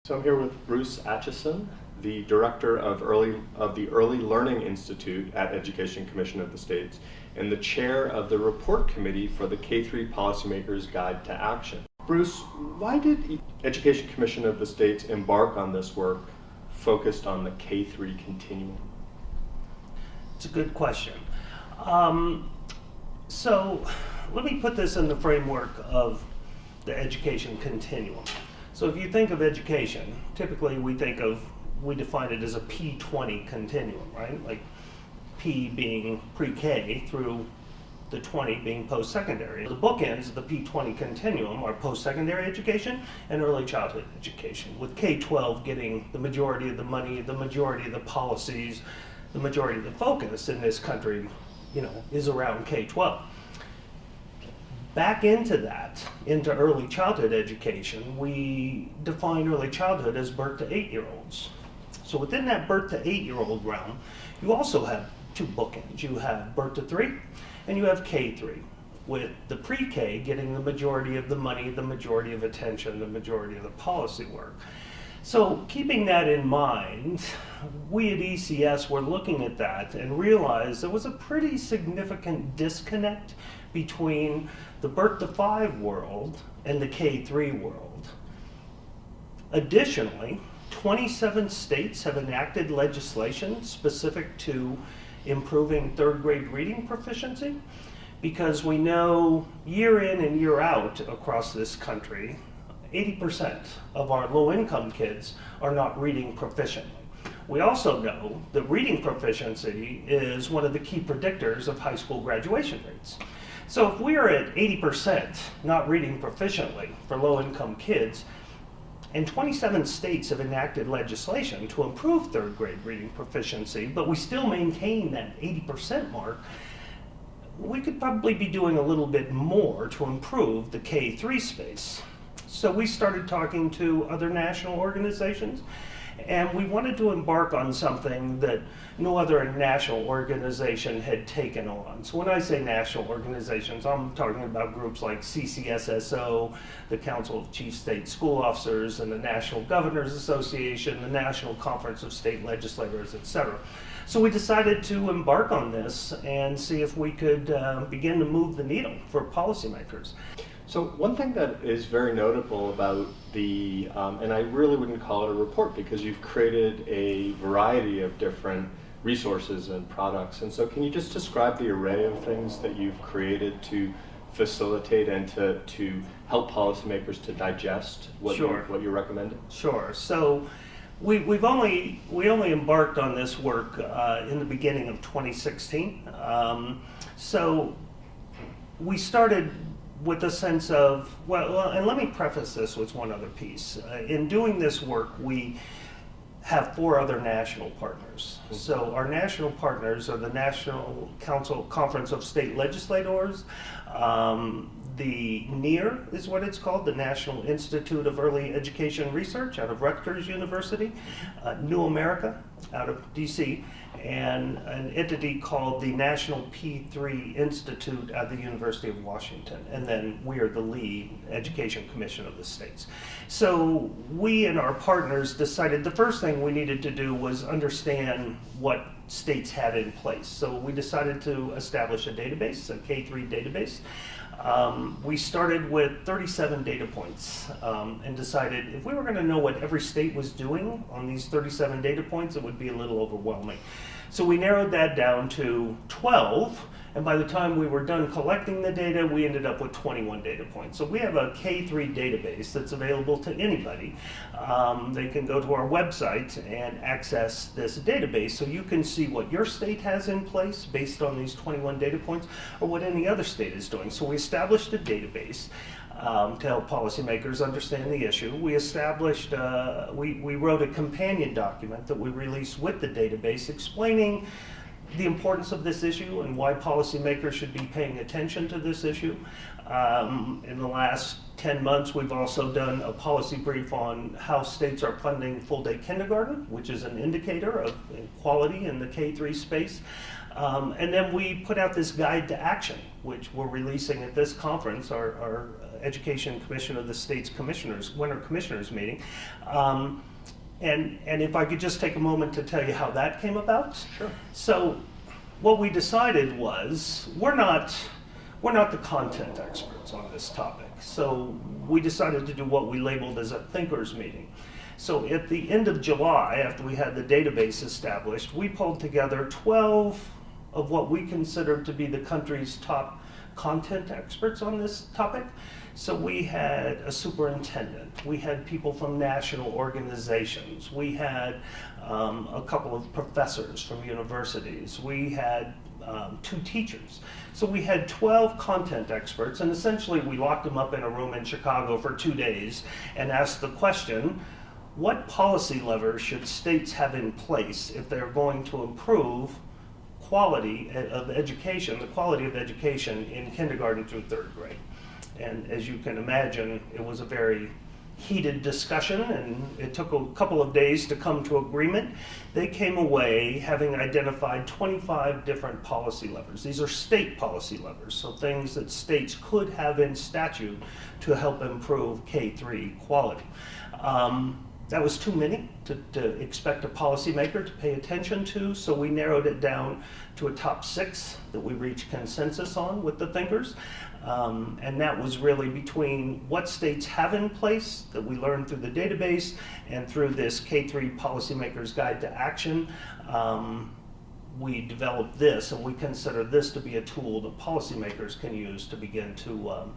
So I'm here with Bruce Atchison, the director of the Early Learning Institute at Education Commission of the States, and the chair of the report committee for the K-3 Policymakers Guide to Action. Bruce, why did Education Commission of the States embark on this work focused on the K-3 continuum? It's a good question. So let me put this in the framework of the education continuum. So if you think of education, typically we define it as a P20 continuum, right? Like P being pre-K through the 20 being post-secondary. The bookends of the P20 continuum are post-secondary education and early childhood education, with K-12 getting the majority of the money, the majority of the policies, the majority of the focus in this country, is around K-12. Back into early childhood education, we define early childhood as birth to 8-year-olds. So within that birth to 8-year-old realm, you also have two bookends. You have birth to 3 and you have K-3, with the pre-K getting the majority of the money, the majority of attention, the majority of the policy work. So keeping that in mind, we at ECS were looking at that and realized there was a pretty significant disconnect between the birth to 5 world and the K-3 world. Additionally, 27 states have enacted legislation specific to improving third grade reading proficiency, because we know year in and year out across this country, 80% of our low-income kids are not reading proficiently. We also know that reading proficiency is one of the key predictors of high school graduation rates. So if we are at 80% not reading proficiently for low-income kids, and 27 states have enacted legislation to improve third grade reading proficiency, but we still maintain that 80% mark, we could probably be doing a little bit more to improve the K-3 space. So we started talking to other national organizations, and we wanted to embark on something that no other national organization had taken on. So when I say national organizations, I'm talking about groups like CCSSO, the Council of Chief State School Officers, and the National Governors Association, the National Conference of State Legislators, etc. So we decided to embark on this and see if we could begin to move the needle for policymakers. So one thing that is very notable about and I really wouldn't call it a report because you've created a variety of different resources and products. And so can you just describe the array of things that you've created to facilitate and to help policymakers to digest what you're recommending? Sure. So we only embarked on this work in the beginning of 2016. So we started with a sense of, and let me preface this with one other piece. In doing this work, we have 4 other national partners. So our national partners are the National Conference of State Legislators, the NEAR is what it's called, the National Institute of Early Education Research out of Rutgers University, New America out of DC, and an entity called the National P3 Institute at the University of Washington. And then we are the lead Education Commission of the States. So we and our partners decided the first thing we needed to do was understand what states had in place. So we decided to establish a database, a K-3 database. We started with 37 data points and decided if we were going to know what every state was doing on these 37 data points, it would be a little overwhelming. So we narrowed that down to 12, and by the time we were done collecting the data, we ended up with 21 data points. So we have a K-3 database that's available to anybody. They can go to our website and access this database so you can see what your state has in place based on these 21 data points or what any other state is doing. So we established a database to help policymakers understand the issue. We established, we wrote a companion document that we released with the database explaining the importance of this issue and why policymakers should be paying attention to this issue. In the last 10 months, we've also done a policy brief on how states are funding full-day kindergarten, which is an indicator of quality in the K-3 space. And then we put out this guide to action, which we're releasing at this conference, our Education Commission of the State's Commissioners, Winter Commissioners meeting. And if I could just take a moment to tell you how that came about. Sure. So what we decided was we're not the content experts on this topic. So we decided to do what we labeled as a thinkers meeting. So at the end of July, after we had the database established, we pulled together 12 of what we considered to be the country's top content experts on this topic. So we had a superintendent, we had people from national organizations, we had a couple of professors from universities, we had 2 teachers. So we had 12 content experts, and essentially we locked them up in a room in Chicago for 2 days and asked the question, what policy levers should states have in place if they're going to improve quality of education, the quality of education in kindergarten through 3rd grade? And as you can imagine, it was a very heated discussion, and it took a couple of days to come to agreement. They came away having identified 25 different policy levers. These are state policy levers, so things that states could have in statute to help improve K-3 quality. That was too many to expect a policymaker to pay attention to, so we narrowed it down to a top 6 that we reached consensus on with the thinkers. And that was really between what states have in place that we learned through the database and through this K-3 Policymakers Guide to Action. We developed this, and we consider this to be a tool that policymakers can use to begin to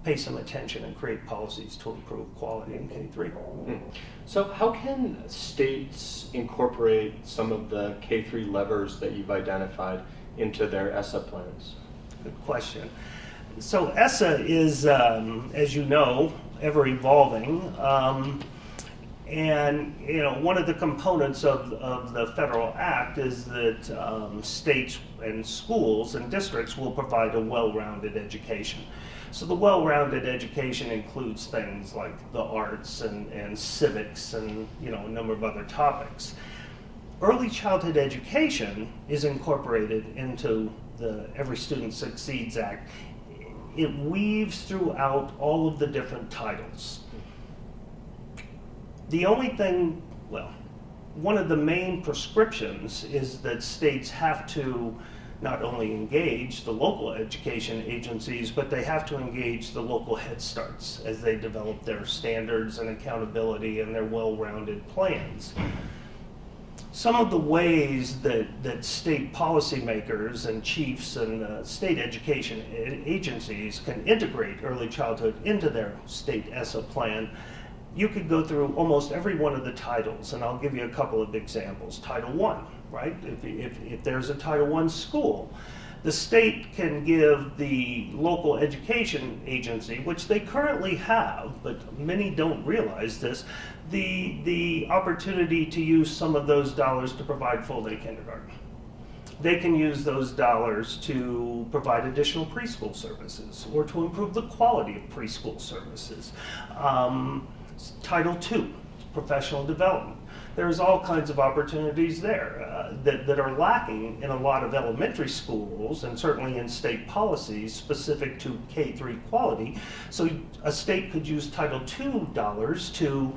pay some attention and create policies to improve quality in K-3. So how can states incorporate some of the K-3 levers that you've identified into their ESSA plans? Good question. So ESSA is, as you know, ever evolving. And one of the components of the federal act is that states and schools and districts will provide a well-rounded education. So the well-rounded education includes things like the arts and civics and a number of other topics. Early childhood education is incorporated into the Every Student Succeeds Act. It weaves throughout all of the different titles. The only thing, one of the main prescriptions is that states have to not only engage the local education agencies, but they have to engage the local Head Starts as they develop their standards and accountability and their well-rounded plans. Some of the ways that state policymakers and chiefs and state education agencies can integrate early childhood into their state ESSA plan, you could go through almost every one of the titles, and I'll give you a couple of examples. Title I, right? If there's a Title I school, the state can give the local education agency, which they currently have, but many don't realize this, the opportunity to use some of those dollars to provide full-day kindergarten. They can use those dollars to provide additional preschool services or to improve the quality of preschool services. Title II, professional development. There's all kinds of opportunities there that are lacking in a lot of elementary schools and certainly in state policies specific to K-3 quality. So a state could use Title II dollars to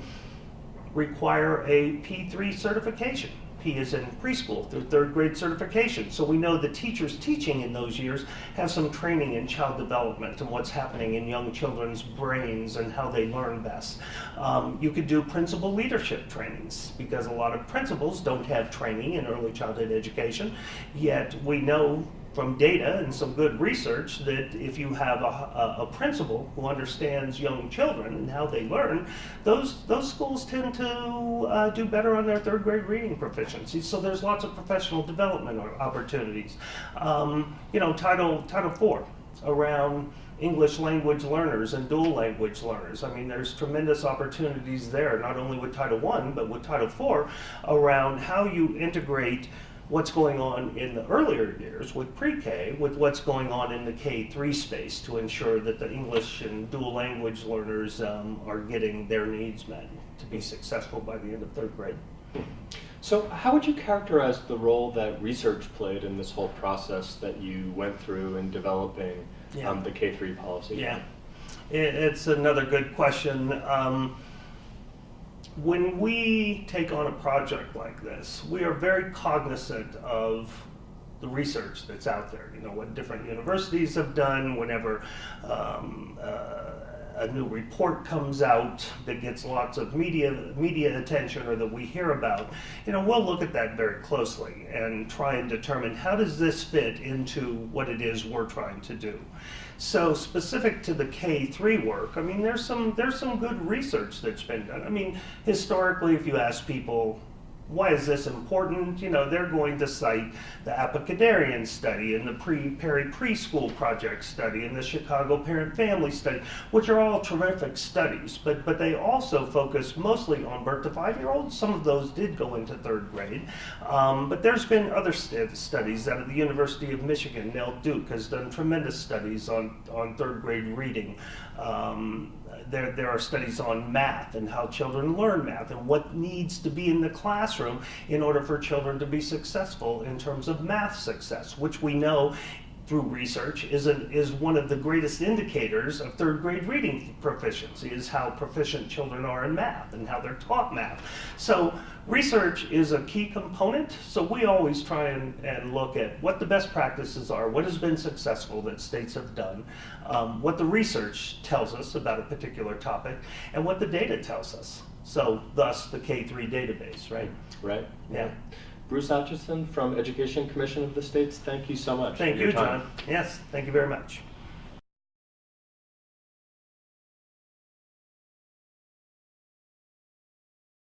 require a P3 certification. P is in preschool through 3rd grade certification. So we know the teachers teaching in those years have some training in child development and what's happening in young children's brains and how they learn best. You could do principal leadership trainings because a lot of principals don't have training in early childhood education, yet we know from data and some good research that if you have a principal who understands young children and how they learn, those schools tend to do better on their 3rd grade reading proficiency. So there's lots of professional development opportunities. Title IV around English language learners and dual language learners. I mean, there's tremendous opportunities there, not only with Title I, but with Title IV around how you integrate what's going on in the earlier years with pre-K with what's going on in the K-3 space to ensure that the English and dual language learners are getting their needs met to be successful by the end of 3rd grade. So how would you characterize the role that research played in this whole process that you went through in developing the K-3 policy? Yeah, it's another good question. When we take on a project like this, we are very cognizant of the research that's out there. You know, what different universities have done. Whenever a new report comes out that gets lots of media attention or that we hear about, you know, we'll look at that very closely and try and determine how does this fit into what it is we're trying to do. So specific to the K-3 work, I mean, there's some good research that's been done. I mean, historically, if you ask people, why is this important? You know, they're going to cite the Apicadarian study and the Perry Preschool Project study and the Chicago Parent Family study, which are all terrific studies, but they also focus mostly on birth to 5-year-olds. Some of those did go into 3rd grade, but there's been other studies out of the University of Michigan. Nell Duke has done tremendous studies on 3rd grade reading. There are studies on math and how children learn math and what needs to be in the classroom in order for children to be successful in terms of math success, which we know through research is one of the greatest indicators of 3rd grade reading proficiency, is how proficient children are in math and how they're taught math. So research is a key component, so we always try and look at what the best practices are, what has been successful that states have done, what the research tells us about a particular topic, and what the data tells us. So thus the K-3 database, right? Right. Yeah. Bruce Atchison from Education Commission of the States, thank you so much. Thank for your you, time. John. Yes, thank you very much.